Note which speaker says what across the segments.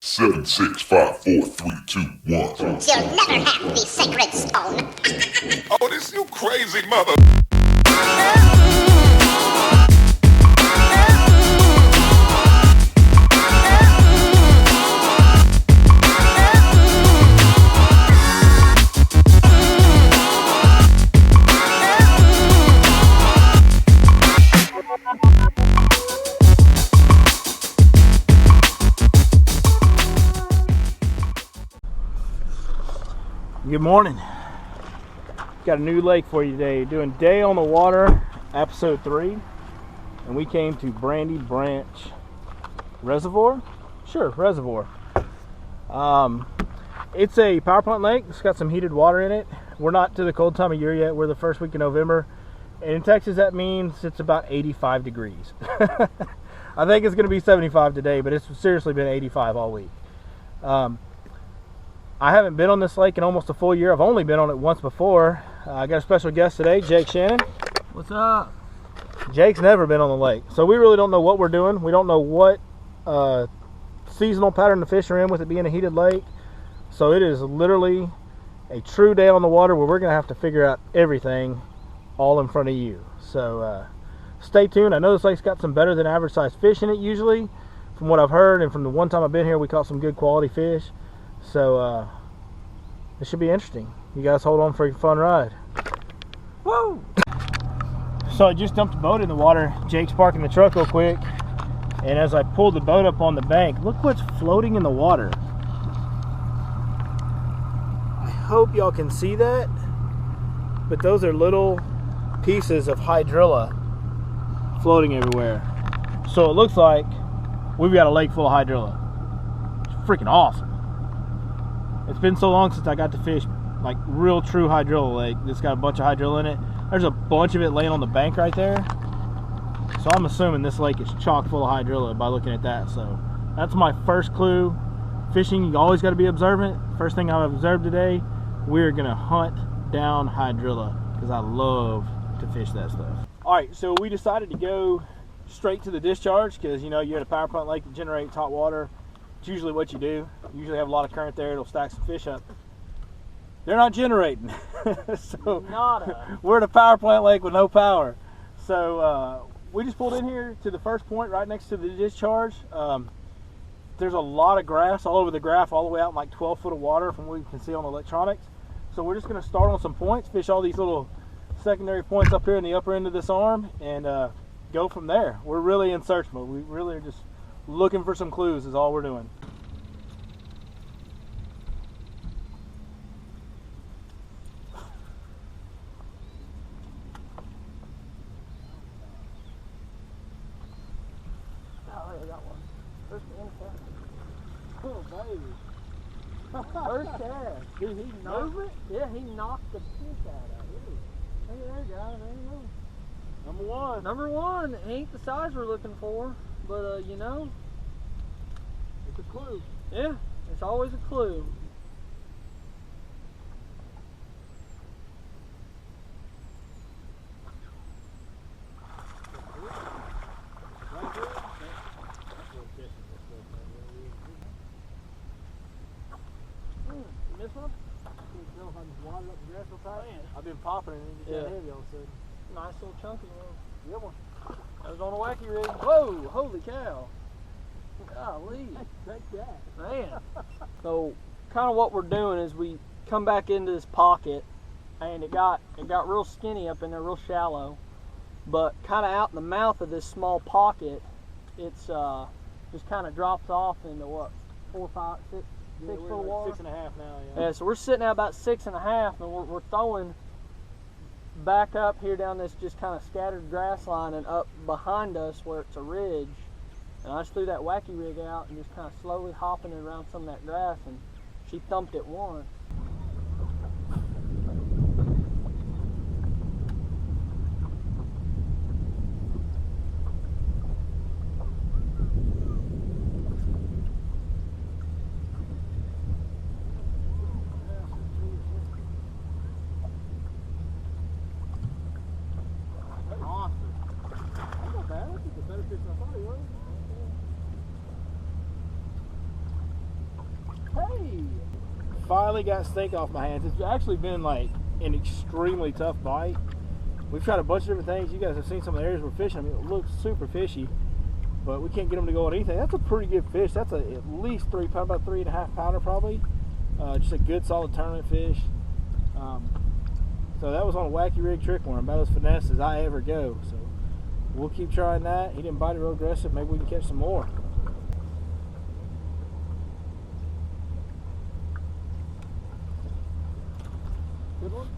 Speaker 1: 7, 6, 5, 4, 3, 2, 1.
Speaker 2: You'll never have the sacred stone.
Speaker 1: Oh, this you crazy mother.
Speaker 3: Good morning. Got a new lake for you today. Doing Day on the Water, episode 3. And we came to Brandy Branch Reservoir? Sure, reservoir. It's a power plant lake. It's got some heated water in it. We're not to the cold time of year yet. We're the first week in November. And in Texas, that means it's about 85 degrees. I think it's going to be 75 today, but it's seriously been 85 all week. I haven't been on this lake in almost a full year. I've only been on it once before. I got a special guest today, Jake Shannon.
Speaker 4: What's up?
Speaker 3: Jake's never been on the lake, so we really don't know what we're doing. We don't know what seasonal pattern the fish are in with it being a heated lake. So it is literally a true day on the water where we're going to have to figure out everything all in front of you. So stay tuned. I know this lake's got some better than average size fish in it usually. From what I've heard and from the one time I've been here, we caught some good quality fish. So it should be interesting. You guys hold on for a fun ride. Woo! So I just dumped the boat in the water. Jake's parking the truck real quick. And as I pulled the boat up on the bank, look what's floating in the water. I hope y'all can see that. But those are little pieces of hydrilla floating everywhere. So it looks like we've got a lake full of hydrilla. It's freaking awesome. It's been so long since I got to fish like real true hydrilla lake that's got a bunch of hydrilla in it. There's a bunch of it laying on the bank right there. So I'm assuming this lake is chock full of hydrilla by looking at that. So that's my first clue. Fishing, you always got to be observant. First thing I've observed today, we're going to hunt down hydrilla because I love to fish that stuff. Alright, so we decided to go straight to the discharge because, you know, you're at a power plant lake that generates hot water. It's usually what you do. You usually have a lot of current there. It'll stack some fish up. They're not generating. So
Speaker 4: Nada.
Speaker 3: we're at a power plant lake with no power. So we just pulled in here to the first point right next to the discharge. There's a lot of grass all over the graph, all the way out in like 12 foot of water from what you can see on the electronics. So we're just going to start on some points, fish all these little secondary points up here in the upper end of this arm, and go from there. We're really in search mode. We really are just looking for some clues is all we're doing.
Speaker 4: Oh, I got one. First cast.
Speaker 3: Oh, baby.
Speaker 4: First cast.
Speaker 3: Did he move it?
Speaker 4: Yeah, he knocked the piss out of it. Hey, there you go. There you go.
Speaker 3: Number one.
Speaker 4: Number one. Ain't the size we're looking for, but you know.
Speaker 3: It's a clue.
Speaker 4: Yeah, it's always a clue.
Speaker 3: You miss one? I've been popping it and it just got heavy all of a sudden.
Speaker 4: Nice little chunky one.
Speaker 3: Good one.
Speaker 4: That was on a Wacky rig. Whoa, holy cow. Golly.
Speaker 3: Take that.
Speaker 4: Man. So kind of what we're doing is we come back into this pocket and it got real skinny up in there, real shallow. But kind of out in the mouth of this small pocket, it's just kind of drops off into what, 4, 5, 6 foot of water?
Speaker 3: 6.5 now,
Speaker 4: Yeah, so we're sitting at about 6.5 and we're throwing back up here down this just kind of scattered grass line and up behind us where it's a ridge. And I just threw that Wacky rig out and just kind of slowly hopping it around some of that grass, and she thumped it once.
Speaker 3: Awesome. That's not bad. That's a better fish than I thought he was. finally got stink off my hands. It's actually been like an extremely tough bite. We've tried a bunch of different things. You guys have seen some of the areas we're fishing. I mean, it looks super fishy, but we can't get them to go on anything. That's a pretty good fish. That's at least 3 pound, about 3.5 pounder probably. Just a good solid tournament fish. So that was on a Wacky rig trick worm, about as finesse as I ever go. So we'll keep trying that. He didn't bite it real aggressive. Maybe we can catch some more. Good one.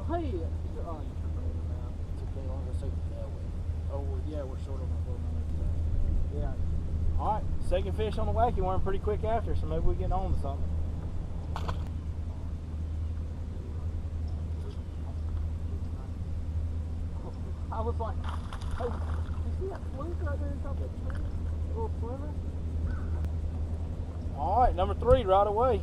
Speaker 4: Hey,
Speaker 3: It's okay, long as I say that way. Oh, yeah, we're short on my boat. Yeah. All right, second fish on the Wacky worm pretty quick after, so maybe we get on to something.
Speaker 4: I was like, hey, you see that fluke right there on top of that tree? A little sliver?
Speaker 3: All right, number 3 right away.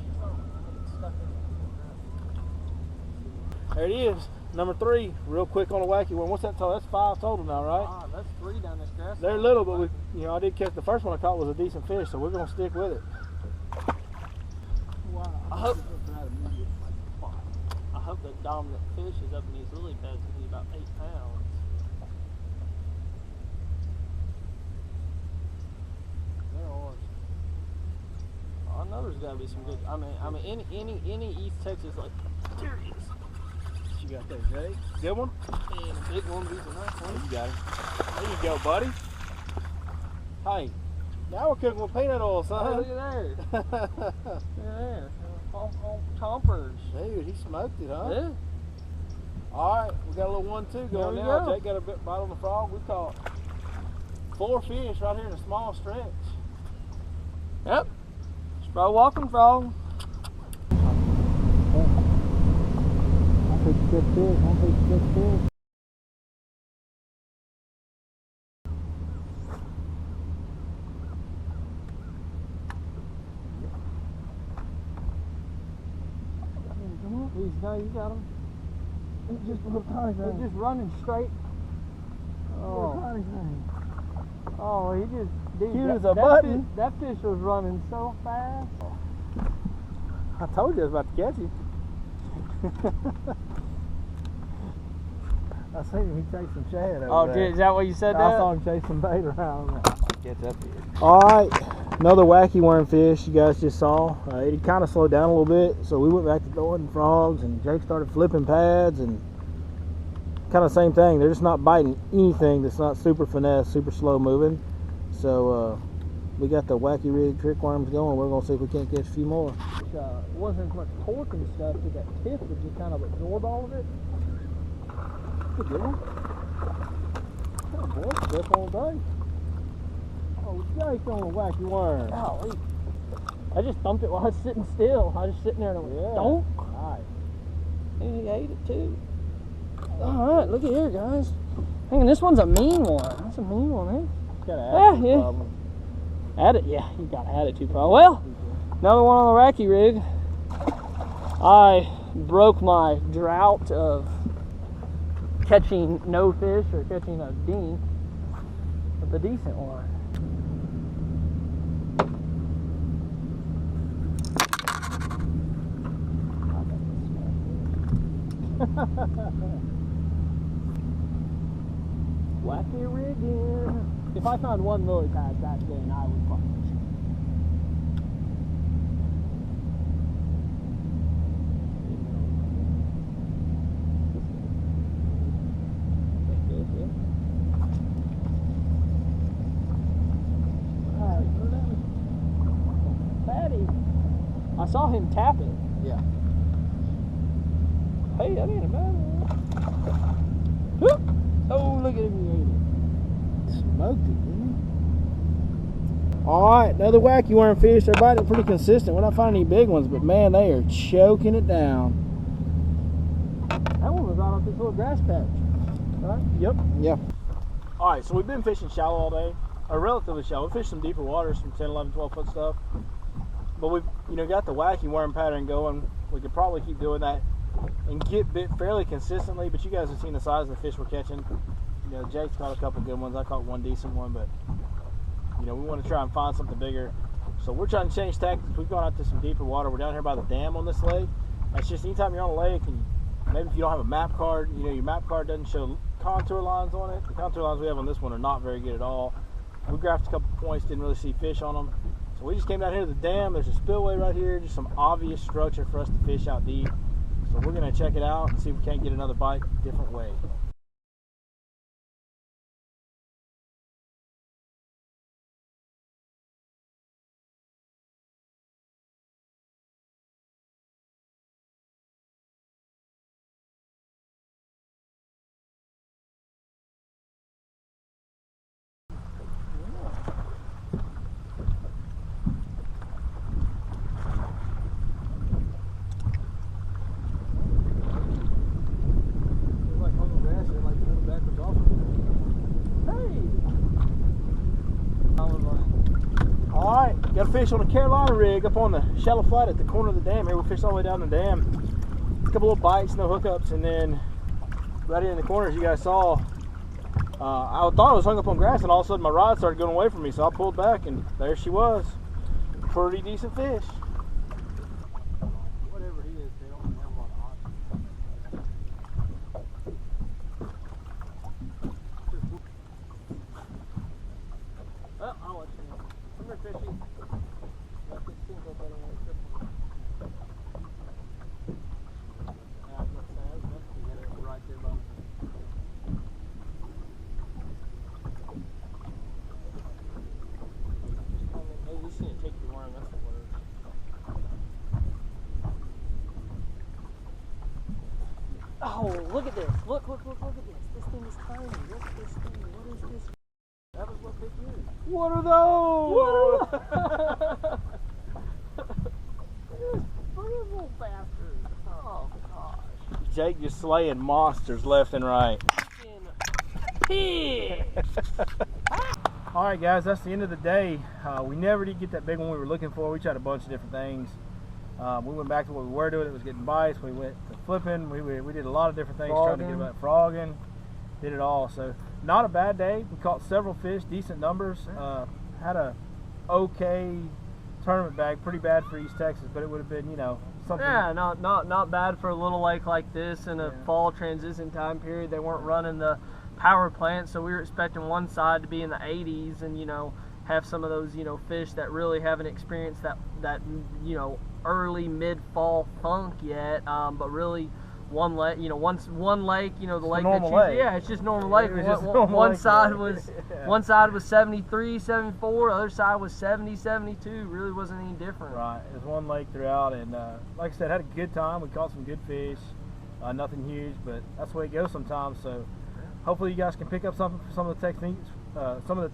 Speaker 3: There it is, number 3, real quick on a Wacky worm. What's that total? That's 5 total now, right?
Speaker 4: Ah, that's 3 down this grass.
Speaker 3: They're little, but I did catch the first one I caught was a decent fish, so we're gonna stick with it.
Speaker 4: Wow. I hope the dominant fish is up in these lily pads because he's about 8 pounds.
Speaker 3: They're ours.
Speaker 4: I know there's got to be some good. I mean, any East Texas like. There he is.
Speaker 3: What you got there, Jay? Good one?
Speaker 4: And a big one, these are nice
Speaker 3: Oh,
Speaker 4: ones.
Speaker 3: you got it. There you go, buddy. Hey, now we're cooking with peanut oil,
Speaker 4: Oh,
Speaker 3: son.
Speaker 4: look at there. Look at there. All chompers.
Speaker 3: Dude, he smoked it, huh?
Speaker 4: Yeah.
Speaker 3: All right, we got a little 1-2 going
Speaker 4: There we
Speaker 3: now.
Speaker 4: go.
Speaker 3: Jake got a bite on the frog. We caught 4 fish right here in a small stretch.
Speaker 4: Yep. Spro walking frog.
Speaker 3: I'll take a good fish. I'll take a good fish.
Speaker 4: No, you got him.
Speaker 3: It's just a little tiny
Speaker 4: They're
Speaker 3: thing.
Speaker 4: just running straight.
Speaker 3: Little
Speaker 4: Oh,
Speaker 3: tiny thing.
Speaker 4: oh, he just. Dude,
Speaker 3: Cute
Speaker 4: that,
Speaker 3: as a
Speaker 4: that
Speaker 3: button.
Speaker 4: Fish, that fish was running so fast.
Speaker 3: I told you I was about to catch him. I seen him, he chased some shad over there.
Speaker 4: Is that what you said?
Speaker 3: I saw him chase some bait around. Catch up here. Alright, another Wacky worm fish you guys just saw. It kind of slowed down a little bit, so we went back to throwing frogs, and Jake started flipping pads, and kind of same thing. They're just not biting anything that's not super finesse, super slow moving. So we got the Wacky rig trick worms going. We're going to see if we can't catch a few more.
Speaker 4: Wasn't as much torque and stuff, but that tip would just kind of absorb all of it.
Speaker 3: Good one. Oh boy, best all day. Oh, Jake on a Wacky worm.
Speaker 4: Golly. I just thumped it while I was sitting still. I was just sitting there and I went,
Speaker 3: Yeah.
Speaker 4: don't.
Speaker 3: Alright.
Speaker 4: And he ate it too. Alright, look at here, guys. Hang on, this one's a mean one. That's a mean one, eh?
Speaker 3: Got an
Speaker 4: Yeah,
Speaker 3: attitude
Speaker 4: yeah.
Speaker 3: problem.
Speaker 4: Add it, yeah, you got attitude problem. Well, another one on the Wacky rig. I broke my drought of catching no fish or catching a dink with a decent one. Wacky rigging. If I found one lily pad back then, I would fucking fish it. Patty. I saw him tap it.
Speaker 3: Yeah.
Speaker 4: Hey, that ain't a bad one. Whoop. Oh, look at him, he ate it.
Speaker 3: Smoked it, didn't he? Alright, another Wacky worm fish. They're biting pretty consistent. We're not finding any big ones, but man, they are choking it down.
Speaker 4: That one was right off this little grass patch, right?
Speaker 3: Yep. Yeah. Alright, so we've been fishing shallow all day. Or relatively shallow. We fished some deeper waters, some 10, 11, 12 foot stuff. But we've got the Wacky worm pattern going. We could probably keep doing that and get bit fairly consistently, but you guys have seen the size of the fish we're catching. You know, Jake's caught a couple good ones. I caught one decent one, but you know, we want to try and find something bigger. So we're trying to change tactics. We've gone out to some deeper water. We're down here by the dam on this lake. It's just anytime you're on a lake and maybe if you don't have a map card, you know, your map card doesn't show contour lines on it. The contour lines we have on this one are not very good at all. We graphed a couple points, didn't really see fish on them. So we just came down here to the dam. There's a spillway right here, just some obvious structure for us to fish out deep. So we're gonna check it out and see if we can't get another bite a different way. Alright, got a fish on a Carolina rig up on the shallow flat at the corner of the dam here. We fished all the way down the dam. A couple little bites, no hookups, and then right here in the corner, as you guys saw, I thought I was hung up on grass, and all of a sudden my rod started going away from me, so I pulled back, and there she was. Pretty decent fish. Whatever he is, they don't have a lot of options. Well, I'll let you know. Come here, fishy. Got this thing up there. Right there, bud. Hey, you seen it take your worm, that's the word. Oh, look at this. Look at this. This thing is tiny. Look at this thing. What is this? That was what they used. What are those? This little bastard. Oh, gosh. Jake just slaying monsters left and right. Pig. Alright guys, that's the end of the day. We never did get that big one we were looking for. We tried a bunch of different things. We went back to what we were doing. It was getting bites. We went to flipping. We did a lot of different things trying to get about frogging. Did it all. So not a bad day. We caught several fish, decent numbers. Had a okay tournament bag. Pretty bad for East Texas, but it would have been, you know, something.
Speaker 4: Yeah, not bad for a little lake like this in a fall transition time period. They weren't running the power plant, so we were expecting one side to be in the 80s and, you know, have some of those, you know, fish that really haven't experienced that you know, early mid-fall funk yet, but really one lake, you know, one lake, you know, the lake that you, yeah, it's just normal lake. One side was 73, 74, the other side was 70, 72. Really wasn't any different.
Speaker 3: Right, it was one lake throughout, and like I said, had a good time. We caught some good fish, nothing huge, but that's the way it goes sometimes. So hopefully you guys can pick up something for some of the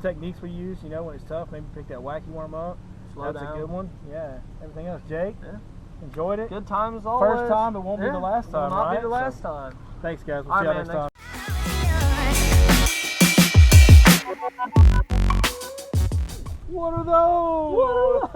Speaker 3: techniques we use. You know, when it's tough, maybe pick that Wacky worm up. That's a good one. Yeah. Everything else, Jake? Yeah. Enjoyed it?
Speaker 4: Good time as always.
Speaker 3: First time, but won't be the last time,
Speaker 4: Will not
Speaker 3: right?
Speaker 4: be the last time.
Speaker 3: Thanks, guys. We'll see you next time. What are those?